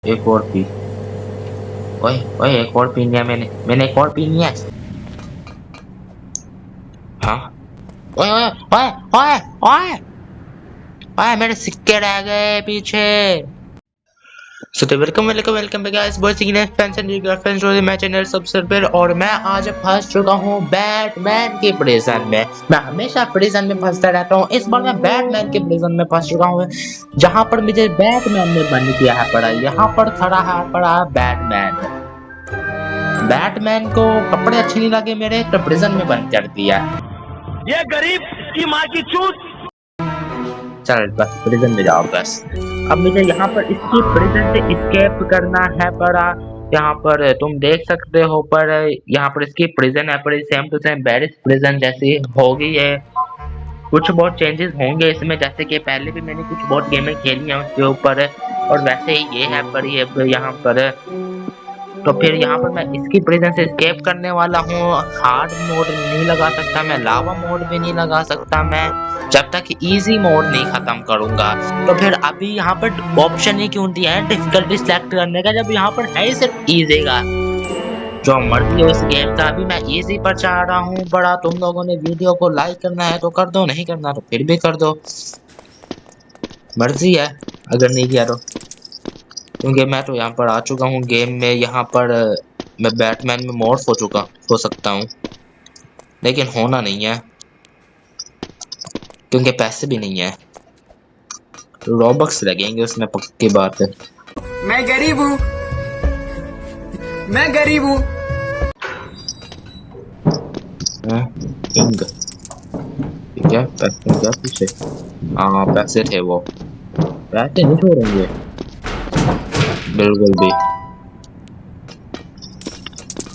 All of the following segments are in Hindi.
एक और पी। ओए ओए, एक और पी लिया मैंने, एक और पी लिया। हाँ। ओए ओए ओए ओए ओए ओए, मेरे सिक्के रह गए पीछे। सो तो welcome welcome welcome back guys, boys की next fans and girlfriend story मैं चैनल सब्सक्राइबर। और मैं आज फंस चुका हूँ बैटमैन के प्रिजन में। मैं हमेशा प्रिजन में फंसता रहता हूँ, इस बार मैं बैटमैन के प्रिजन में फंस चुका हूँ, जहाँ पर मुझे बैटमैन ने बंद किया है पड़ा। यहाँ पर खड़ा है पड़ा बैटमैन। बैटमैन को कपड़े अच्छे नहीं लगे मेरे, तो प्रिजन में बंद कर दिया। ये गरीब की माँ की चूत। चल बस प्रिजन में जाओ बस। अब मुझे यहाँ पर इसकी प्रिजन से एस्केप करना है पड़ा। यहाँ पर तुम देख सकते हो, पर यहाँ पर इसकी प्रिजन है पर सेम टू सेम बैरिस प्रिजन जैसी होगी है। कुछ बहुत चेंजेस होंगे इसमें, जैसे कि पहले भी मैंने कुछ बहुत गेमें खेली हैं उसके ऊपर, और वैसे ही ये है पर ये यहाँ पर। तो फिर यहाँ पर मैं इसकी प्रिजन से एस्केप करने वाला हूँ। हार्ड मोड नहीं लगा सकता मैं, लावा मोड भी नहीं लगा सकता मैं, जब तक इजी मोड नहीं खत्म करूंगा। तो फिर अभी यहाँ पर ऑप्शन ही क्यों दिया है डिफिकल्टी सिलेक्ट करने का, जब यहाँ पर है ही सिर्फ इजी का। जो मर्जी हो इस गेम का, अभी मैं इजी पर चाह रहा हूँ बड़ा। तुम लोगों ने वीडियो को लाइक करना है तो कर दो, नहीं करना तो फिर भी कर दो, मर्जी है अगर नहीं किया तो। क्योंकि मैं तो यहाँ पर आ चुका हूँ गेम में। यहाँ पर मैं बैटमैन में मॉर्फ हो सकता हूँ, लेकिन होना नहीं है क्योंकि पैसे भी नहीं है। रॉबक्स लगेंगे उसमें, पक्की बात है। मैं गरीब हूँ, मैं गरीब हूँ। किंग क्या पैसे, क्या पीछे? हाँ पैसे थे वो, पैसे नहीं छोड़ेंगे बिल्कुल भी।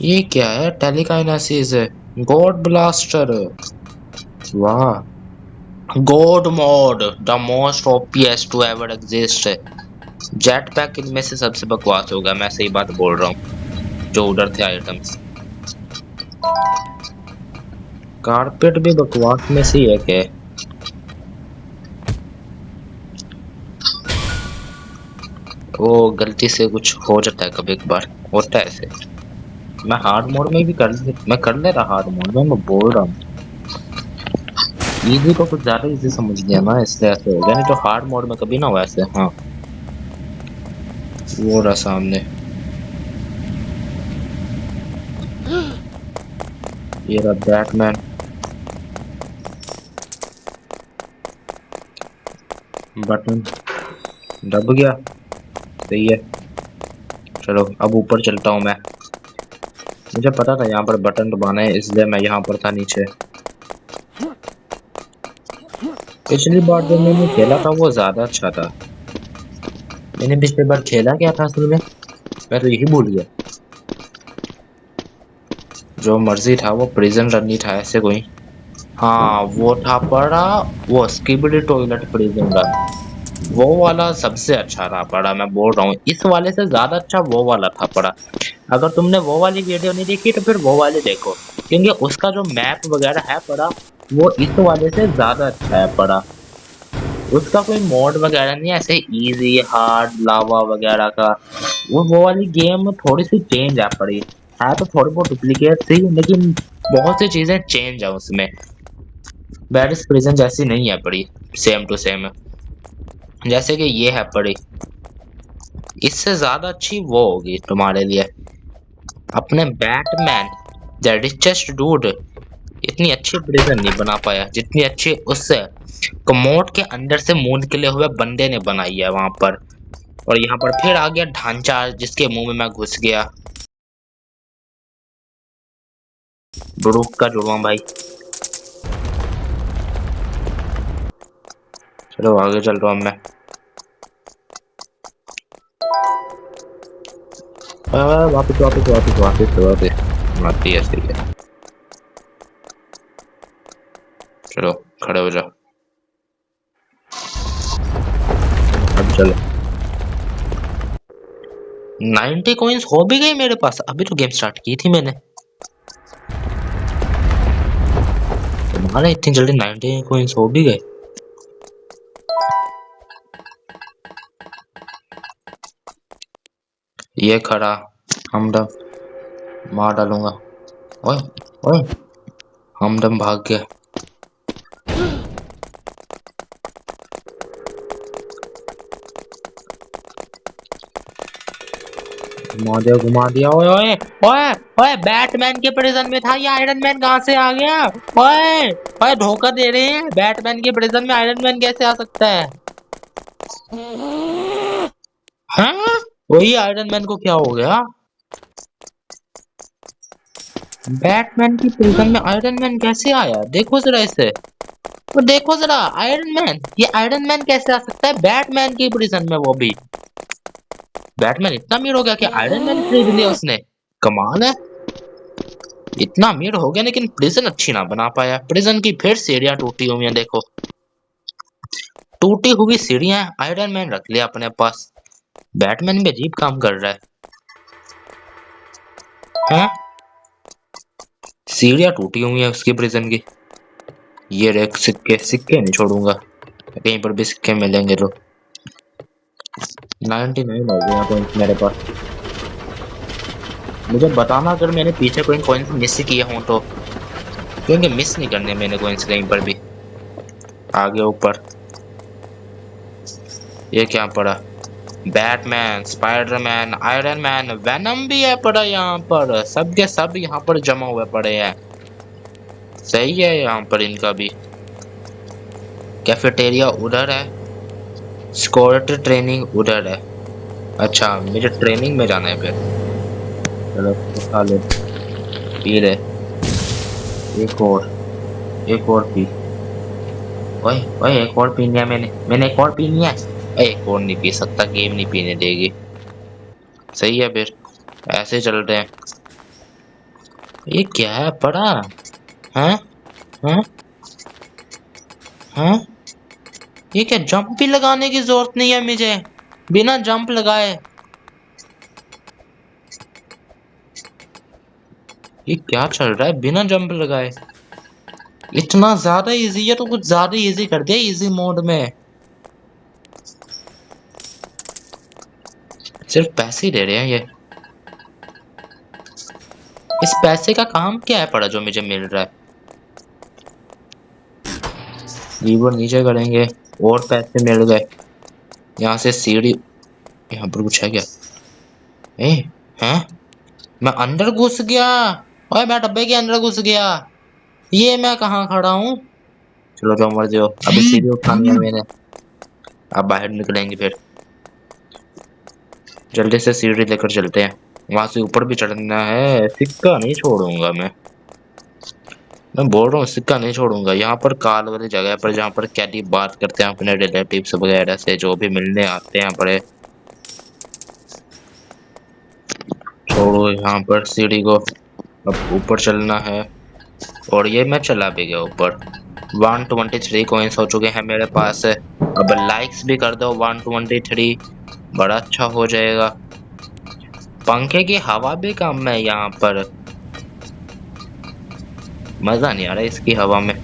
ये क्या है? टेलीकाइनेसिस है, गॉड ब्लास्टर, वाह। God mode, the most OPs to ever exist. Jet pack इनमें से सबसे बकवास होगा, मैं सही बात बोल रहा हूँ। जो उधर थे आइटम्स, कारपेट भी बकवास में से एक है। वो गलती से कुछ हो जाता है कभी कभार, होता है ऐसे। मैं हार्ड मोड में भी कर ले रहा, हार्ड मोड में मैं बोल रहा हूँ। इजी को कुछ ज्यादा इजी समझ लिया ना, इसलिए ऐसे हो गया, नहीं तो हार्ड मोड में कभी ना हो ऐसे। हाँ वो रहा सामने, ये रहा बैटमैन। बटन दब गया, सही है। चलो अब ऊपर चलता हूँ मैं। मुझे पता था यहाँ पर बटन दबाना है, इसलिए मैं यहाँ पर था नीचे। पिछली बार जो मैंने खेला था वो ज्यादा अच्छा था। मैंने पिछली बार खेला क्या था असल में, मैं तो यही भूल गया। जो मर्जी था, वो प्रिजन रन ही था ऐसे कोई। हाँ वो था पड़ा, वो स्किबिडी टॉयलेट प्रिजन रन, वो वाला सबसे अच्छा था पड़ा। मैं बोल रहा हूँ इस वाले से ज्यादा अच्छा वो वाला था पड़ा। अगर तुमने वो वाली वीडियो नहीं देखी तो फिर वो वाली देखो, क्योंकि उसका जो मैप वगैरह है पड़ा, वो इस वाले से ज्यादा अच्छा है पड़ा। उसका कोई मोड वगैरह नहीं है ऐसे इजी हार्ड लावा वगैरह का। वो वाली गेम थोड़ी सी चेंज है पड़ी, है तो थोड़ी बहुत डुप्लीकेट थी, लेकिन बहुत सी चीजें चेंज है उसमें। बैरिस प्रिजन जैसी नहीं है पड़ी, सेम टू सेम। जैसे कि ये है पड़ी, इससे ज्यादा अच्छी वो होगी तुम्हारे लिए। अपने बैटमैन द रिचेस्ट डूड इतनी अच्छी प्रिजन नहीं बना पाया जितनी अच्छी उससे कमोड के अंदर से मुंह निकले हुए बंदे ने बनाई है वहां पर। और यहाँ पर फिर आ गया ढांचा जिसके मुंह में मैं घुस गया। ब्रूक का जुड़वा भाई। चलो आगे चल रहा हूँ मैं। वापिस वापिस वापिस वापिस वापिस आती है, सही है। चलो खड़े हो जाओ, अब चलो। 90 कॉइंस हो भी गए मेरे पास, अभी तो गेम स्टार्ट की थी मैंने। तुम्हारे इतनी जल्दी 90 कॉइंस हो भी गए? ये खड़ा हमदम मार डालूंगा। ओए ओए, हमदम भाग गया। घुमा दिया। ओए ओए ओए ओए, बैटमैन के प्रिजन में था, ये आयरन मैन कहाँ से आ गया? ओए ओए, धोखा दे रहे हैं। बैटमैन के प्रिजन में आयरन मैन कैसे आ सकता है? हाँ, वही आयरन मैन को क्या हो गया? बैटमैन की प्रिजन में आयरन मैन कैसे आया? देखो जरा इसे, तो देखो जरा, आयरन मैन, ये आयरन मैन कैसे आ सकता है बैटमैन की प्रिजन में? वो भी बैटमैन इतना अमीर हो गया कि आयरन मैन खरीद लिया उसने। कमाल है, इतना अमीर हो गया लेकिन प्रिजन अच्छी ना बना पाया। प्रिजन की फिर सीढ़ियां टूटी हुई हैं, देखो टूटी हुई सीढ़ियां आयरन मैन रख लिया अपने पास। बैटमैन भी अजीब काम कर रहा है। सीढ़ियां टूटी हुई हैं उसकी प्रिजन की। ये रेक सिक्के, सिक्के नहीं छोड़ूंगा, कहीं पर भी सिक्के मिलेंगे तो। 99 हो गया पॉइंट मेरे पास। मुझे बताना अगर मैंने पीछे कोई कॉइन्स मिस किए हों तो, क्योंकि मिस नहीं करने मैंने कॉइन्स कहीं पर भी। आगे ऊपर ये क्या पड़ा? Batman, Spiderman, iron man, venom भी है पड़ा यहाँ पर। सब के सब यहाँ पर जमा हुए पड़े हैं। सही है, यहाँ पर इनका भी। कैफेटेरिया उधर है, सिक्योरिटी ट्रेनिंग उधर है। अच्छा, मुझे ट्रेनिंग में जाना है फिर। चलो खा ले, पी ले, एक और पी। ओए ओए, एक और पीनी है मैंने एक और पीनी है। एक और नहीं पी सकता, गेम नहीं पीने देगी। सही है फिर, ऐसे चल रहे हैं। ये क्या है पड़ा? हैं हैं हैं? ये क्या, जंप भी लगाने की जरूरत नहीं है मुझे, बिना जंप लगाए। ये क्या चल रहा है बिना जंप लगाए? इतना ज्यादा इजी है तो कुछ ज्यादा इजी कर दिया इजी मोड में। सिर्फ पैसे ही दे रहे हैं ये। इस पैसे का काम क्या है पड़ा जो मुझे मिल रहा है? लीवर नीचे करेंगे और पैसे मिल गए। यहाँ से सीढ़ी, यहाँ पर कुछ है क्या? ए, हैं? मैं अंदर घुस गया। ओए, मैं डब्बे के अंदर घुस गया। ये मैं कहाँ खड़ा हूँ? चलो जो मर्जी हो, अभी सीढ़ी उठानी है मैंने। अब बाहर निकलेंगे फिर। जल्दी से सीढ़ी लेकर चलते हैं, वहां से ऊपर भी चढ़ना है। सिक्का नहीं छोड़ूंगा मैं बोल रहा हूँ, सिक्का नहीं छोड़ूंगा। यहाँ पर काल वाली जगह पर, जहाँ पर कैदी बात करते हैं अपने रिलेटिव्स वगैरह से, जो भी मिलने आते हैं बड़े। छोड़ो यहाँ पर सीढ़ी को, अब ऊपर चलना है। और ये मैं चला भी गया ऊपर। 123 कॉइंस हो चुके हैं मेरे पास। अब लाइक्स भी कर दो 123, बड़ा अच्छा हो जाएगा। पंखे की हवा भी कम है यहाँ पर, मजा नहीं आ रहा इसकी हवा में।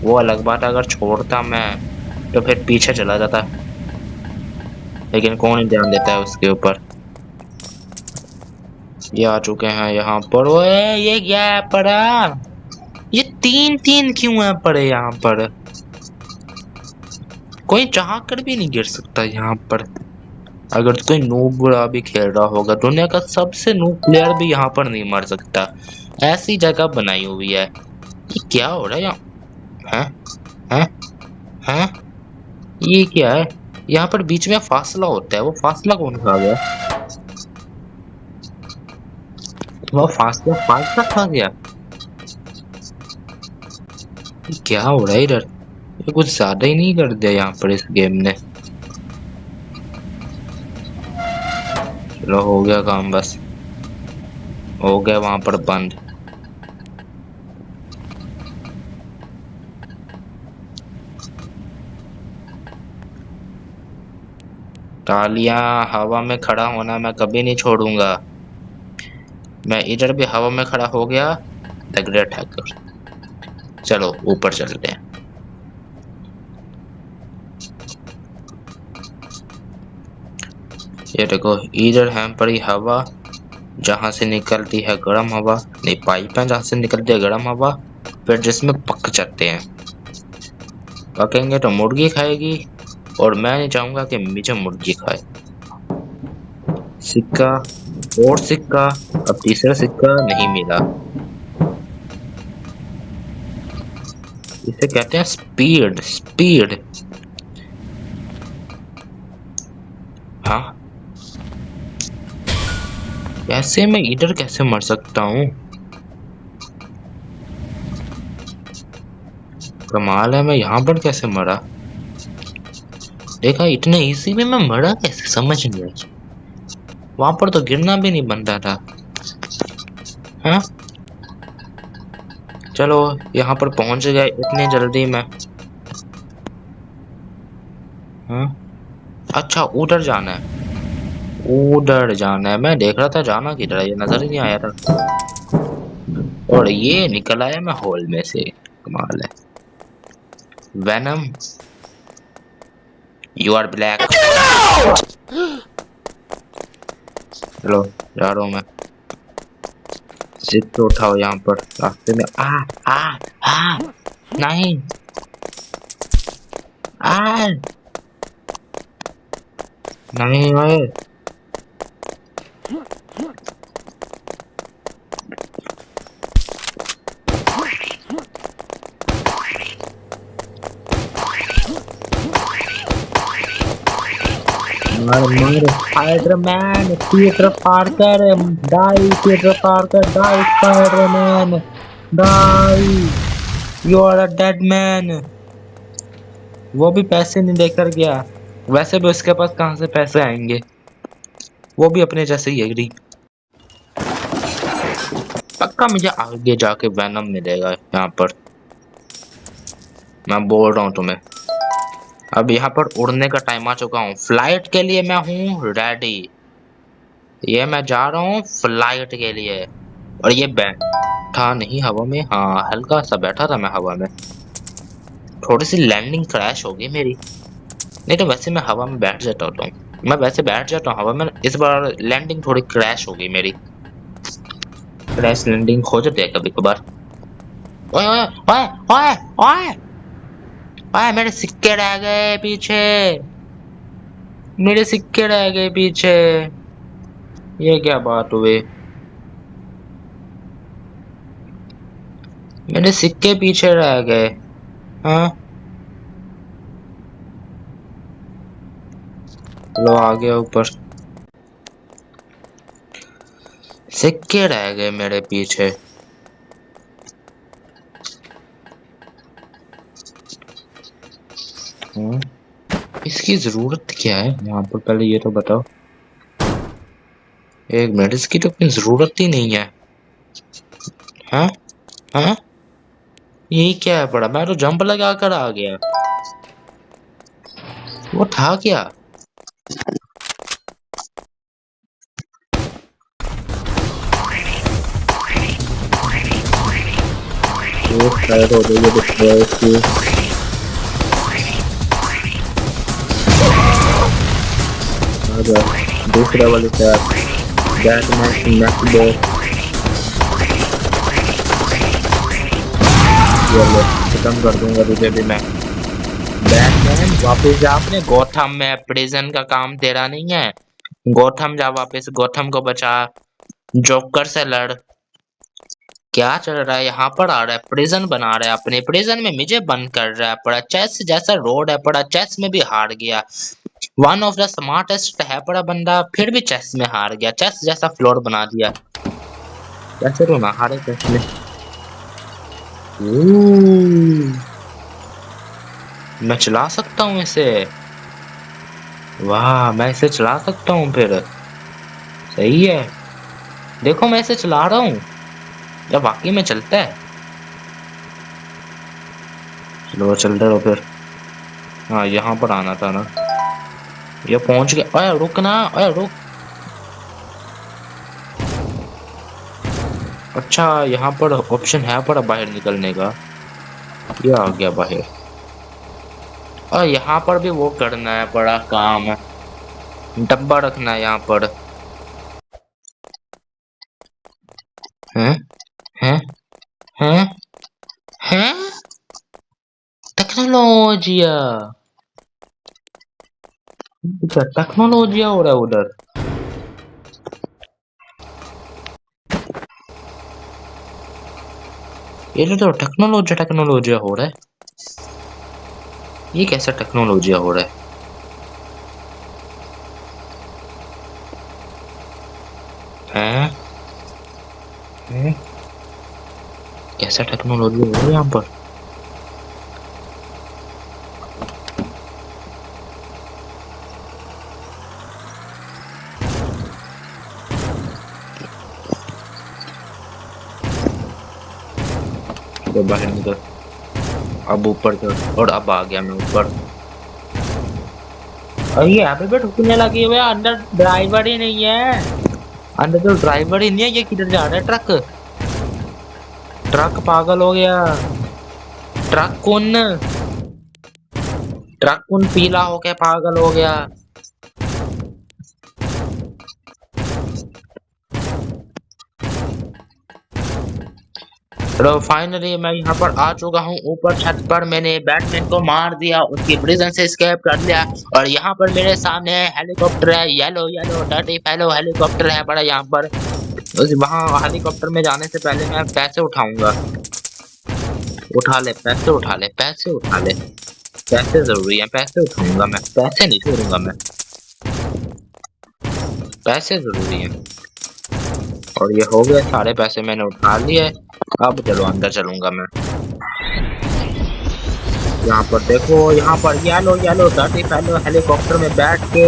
वो अलग बात, अगर छोड़ता मैं तो फिर पीछे चला जाता, लेकिन कौन ही ध्यान देता है उसके ऊपर। ये आ चुके हैं यहाँ पर। ओए, ये क्या है पड़ा? ये तीन तीन क्यों है पड़े यहाँ पर? कोई चाह कर भी नहीं गिर सकता यहाँ पर। अगर कोई नूब भी खेल रहा होगा, दुनिया का सबसे नूब प्लेयर भी यहाँ पर नहीं मर सकता। ऐसी जगह बनाई हुई है। ये क्या हो रहा है यहाँ? हैं हैं हैं? ये क्या है? यहाँ पर बीच में फासला होता है, वो फासला कौन खा गया? वो फासला खा गया? ये क्या हो रहा है इधर? ये कुछ ज्यादा ही नहीं कर दिया यहाँ पर इस गेम ने। चलो हो गया काम, बस हो गया वहां पर बंद। तालियां, हवा में खड़ा होना मैं कभी नहीं छोड़ूंगा। मैं इधर भी हवा में खड़ा हो गया। The great hacker. चलो ऊपर चलते हैं। ये देखो, इधर है पड़ी हवा जहां से निकलती है गर्म हवा, नहीं पाइप है जहां से निकलती है गर्म हवा, फिर जिसमें पक जाते हैं। पकेंगे तो मुर्गी खाएगी, और मैं नहीं चाहूंगा कि मुझे मुर्गी खाए। सिक्का और सिक्का, अब तीसरा सिक्का नहीं मिला। इसे कहते हैं स्पीड। स्पीड, हाँ कैसे मैं इधर कैसे मर सकता हूँ? कमाल है, मैं यहाँ पर कैसे मरा? देखा, इतने इजी में मैं मरा कैसे, समझ नहीं आई। वहां पर तो गिरना भी नहीं बनता था। हाँ चलो, यहाँ पर पहुंच गए इतनी जल्दी में। हाँ अच्छा, उधर जाना है, उधर जाना है। मैं देख रहा था जाना किधर है, ये नजर ही नहीं आया था। और ये निकल आया मैं होल में से, कमाल है। Venom, you are black. चलो जा रहा हूँ मैं। सिक्के उठाओ यहाँ पर रास्ते में। आ आ आ नहीं, आ नहीं ओए। मार मार, Spiderman, Peter Parker, die Peter Parker, die Spiderman, die, you are a dead man. वो भी पैसे नहीं देकर गया। वैसे भी उसके पास कहाँ से पैसे आएंगे, वो भी अपने जैसे ही एग्री। पक्का मुझे आगे जाके वेनम मिलेगा यहाँ पर, मैं बोल रहा हूँ तुम्हें। अब यहाँ पर उड़ने का टाइम आ चुका हूँ, फ्लाइट के लिए मैं हूँ रेडी। ये मैं जा रहा हूँ फ्लाइट के लिए। और ये बैठा नहीं हवा में, हाँ हल्का सा बैठा था मैं हवा में। थोड़ी सी लैंडिंग क्रैश हो गई मेरी, नहीं तो वैसे मैं हवा में बैठ जाता हूँ। मैं वैसे बैठ जाता हूँ हवा में, इस बार लैंडिंग थोड़ी क्रैश हो गई मेरी। क्रैश लैंडिंग हो जाती है कभी कभार। ओए ओए ओए ओए ओए ओए, मेरे सिक्के रह गए पीछे, मेरे सिक्के रह गए पीछे। ये क्या बात हुई, मेरे सिक्के पीछे रह गए। हाँ लो आ गया ऊपर, सिक्के रह गए मेरे पीछे। इसकी जरूरत क्या है यहाँ पर, पहले ये तो बताओ। एक मिनट, इसकी तो कोई जरूरत ही नहीं है। हाँ हाँ, यही क्या है पड़ा, मैं तो जंप लगा कर आ गया। वो था क्या? शायद हो गई दूसरा वाले साथ खत्म कर दूंगा तुझे भी मैं। बैटमैन वापस जा अपने गोथम में, प्रिजन का काम तेरा नहीं है। गोथम जा वापस, गोथम को बचा, जोकर से लड़। क्या चल रहा है यहाँ पर, आ रहा है प्रिजन बना रहा है अपने प्रिजन में, मुझे बंद कर रहा है। पड़ा चेस जैसा रोड है, पड़ा चेस में भी हार गया। वन ऑफ द स्मार्टेस्ट है पड़ा बंदा, फिर भी चेस में हार गया। चेस जैसा फ्लोर बना दिया, कैसे तो ना हारे चेस में। मैं चला सकता हूँ इसे, वाह मैं इसे चला सकता हूँ फिर, सही है। देखो मैं इसे चला रहा हूँ, जब वाकई में चलता है। चलो चलते रहो फिर। हाँ यहाँ पर आना था ना, ये पहुंच गया। अरे रुक ना, अरे रुक। अच्छा यहाँ पर ऑप्शन है पर बाहर निकलने का, ये आ गया बाहर। और यहाँ पर भी वो करना है, बड़ा काम है। डब्बा रखना है यहाँ पर। हैं हैं हैं हैं टेक्नोलॉजिया। क्या टेक्नोलॉजिया हो रहा है उधर? ये जो तो टेक्नोलॉजिया हो रहा है, ये कैसा टेक्नोलॉजिया हो रहा है? हैं हैं कैसा टेक्नोलॉजी हो रहा है यहाँ पर? तो बाहर निकल, अब ऊपर चढ़, और अब आ गया मैं ऊपर। और ये यहाँ पे ठुकने लगी हुई है, अंदर ड्राइवर ही नहीं है। अंदर तो ड्राइवर ही नहीं है, ये किधर जा रहा है? ट्रक पागल हो गया। ट्रक कौन पीला होके पागल हो गया। तो फाइनली मैं यहाँ पर आ चुका हूँ ऊपर छत पर। मैंने बैटमैन को मार दिया, उसकी प्रिजन से एस्केप कर लिया, और यहाँ पर मेरे सामने हेलीकॉप्टर है, yellow yellow dirty fellow helicopter है बड़ा यहाँ पर। वहाँ हेलीकॉप्टर में जाने से पहले मैं पैसे उठाऊंगा। उठा ले पैसे, उठा ले पैसे, उठा ले पैसे, जरूरी है पैसे उठाऊंगा मैं, पैसे नहीं छोड़ूंगा मैं, पैसे जरूरी है। और ये हो गया, सारे पैसे मैंने उठा लिए। अब चलो अंदर चलूंगा मैं। यहाँ पर देखो, यहाँ पर yellow yellow dirty fellow helicopter में बैठ के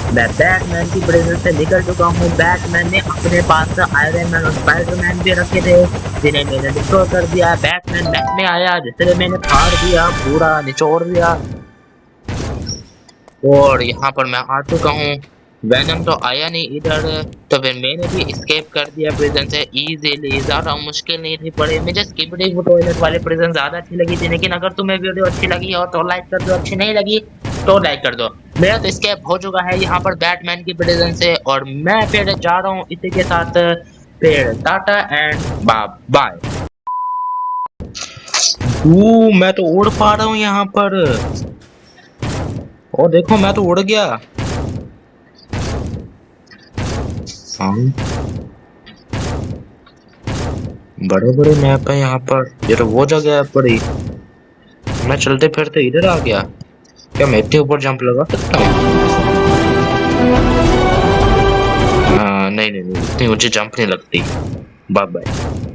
मैं बैटमैन की प्रेजेंस से निकल चुका हूँ। बैटमैन ने अपने पास आयरन मैन और स्पाइडरमैन भी रखे थे, जिन्हें मैंने डिस्ट्रॉय कर दिया। बैटमैन बैक में आया, जिसे मैंने फाड़ दिया, पूरा निचोड़ दिया। और यहाँ पर मैं आ चुका हूँ। वेनम तो आया नहीं इधर, तो फिर मैंने भी एस्केप कर दिया प्रिजन से इजीली, ज्यादा मुश्किल नहीं थी पड़ी। मुझे स्किबिडी टॉयलेट वाले प्रिजन ज्यादा अच्छी लगी थी। लेकिन अगर तुम्हें वीडियो अच्छी लगी हो तो लाइक कर दो, अच्छी नहीं लगी तो लाइक कर दो। मेरा तो एस्केप हो चुका है यहाँ पर बैटमैन की प्रिजन से, और मैं फिर जा रहा हूँ इसी के साथ। फिर टाटा एंड बाय। मैं तो उड़ पा रहा हूँ यहाँ पर, और देखो मैं तो उड़ गया। बड़े बड़े मैप है यहाँ पर। ये तो वो जगह है पड़ी, मैं चलते फिरते इधर आ गया। क्या मैं इतने ऊपर जंप लगा सकता हूँ? नहीं नहीं नहीं, इतनी ऊंची जंप नहीं लगती। Bye bye.